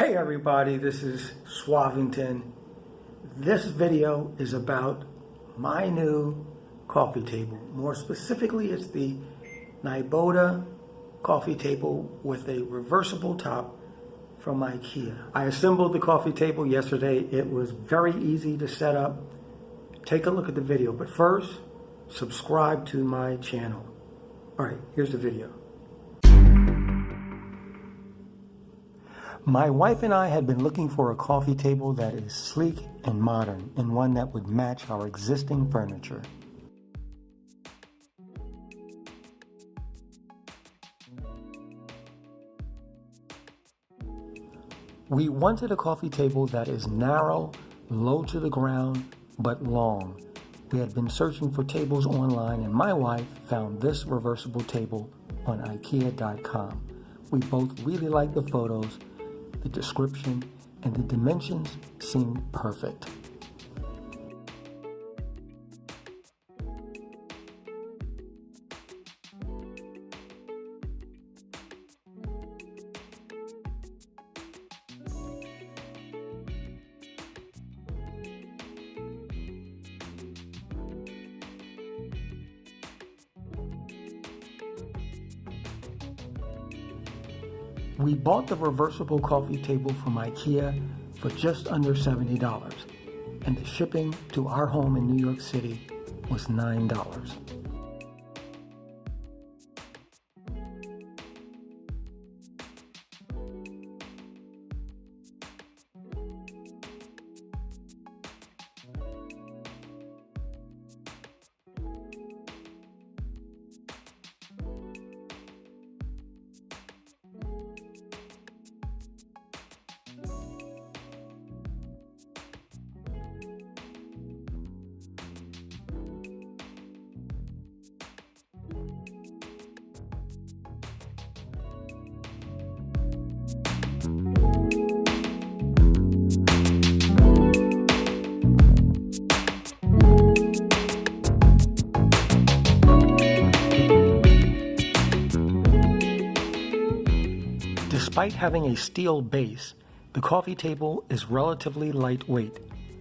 Hey everybody, this is Suavington. This video is about my new coffee table. More specifically, it's the NYBODA Coffee Table with a reversible top from Ikea. I assembled the coffee table yesterday. It was very easy to set up. Take a look at the video, but first, subscribe to my channel. All right, here's the video. My wife and I had been looking for a coffee table that is sleek and modern, and one that would match our existing furniture. We wanted a coffee table that is narrow, low to the ground, but long. We had been searching for tables online, and my wife found this reversible table on Ikea.com. We both really liked the photos, the description, and the dimensions seemed perfect. We bought the reversible coffee table from Ikea for just under $70, and the shipping to our home in New York City was $9. Despite having a steel base, the coffee table is relatively lightweight.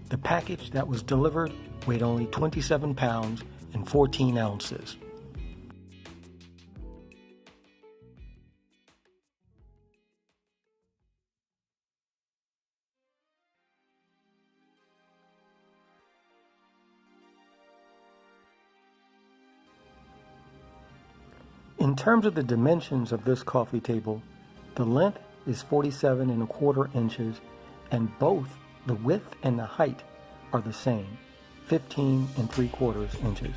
The package that was delivered weighed only 27 pounds and 14 ounces. In terms of the dimensions of this coffee table, the length is 47¼ inches, and both the width and the height are the same, 15¾ inches.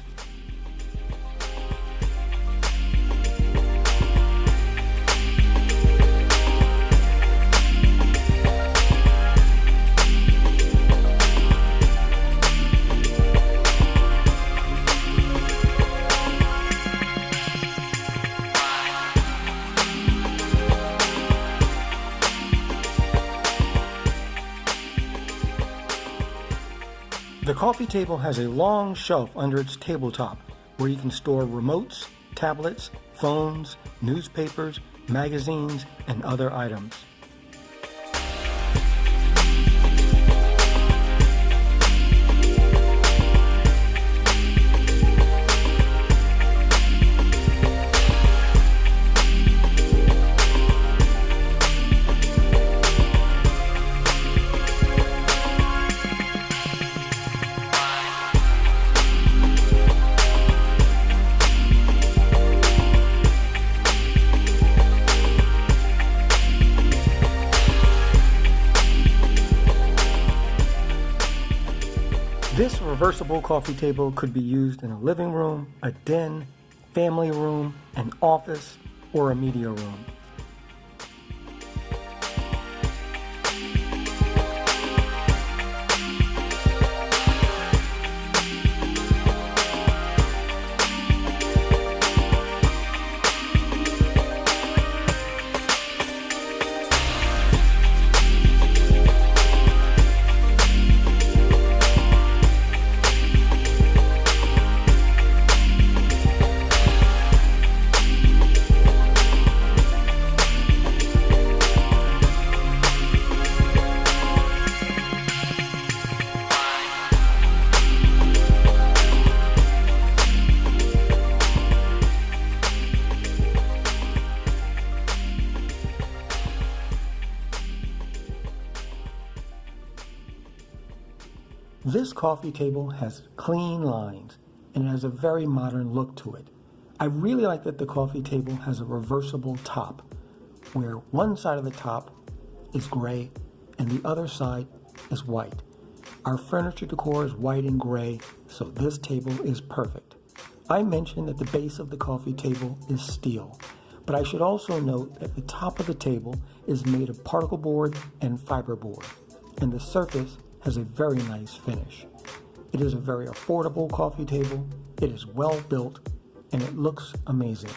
The coffee table has a long shelf under its tabletop where you can store remotes, tablets, phones, newspapers, magazines, and other items. This reversible coffee table could be used in a living room, a den, family room, an office, or a media room. This coffee table has clean lines and it has a very modern look to it. I really like that the coffee table has a reversible top, where one side of the top is gray and the other side is white. Our furniture decor is white and gray, so this table is perfect. I mentioned that the base of the coffee table is steel, but I should also note that the top of the table is made of particle board and fiberboard, and the surface has a very nice finish. It is a very affordable coffee table, it is well built, and it looks amazing.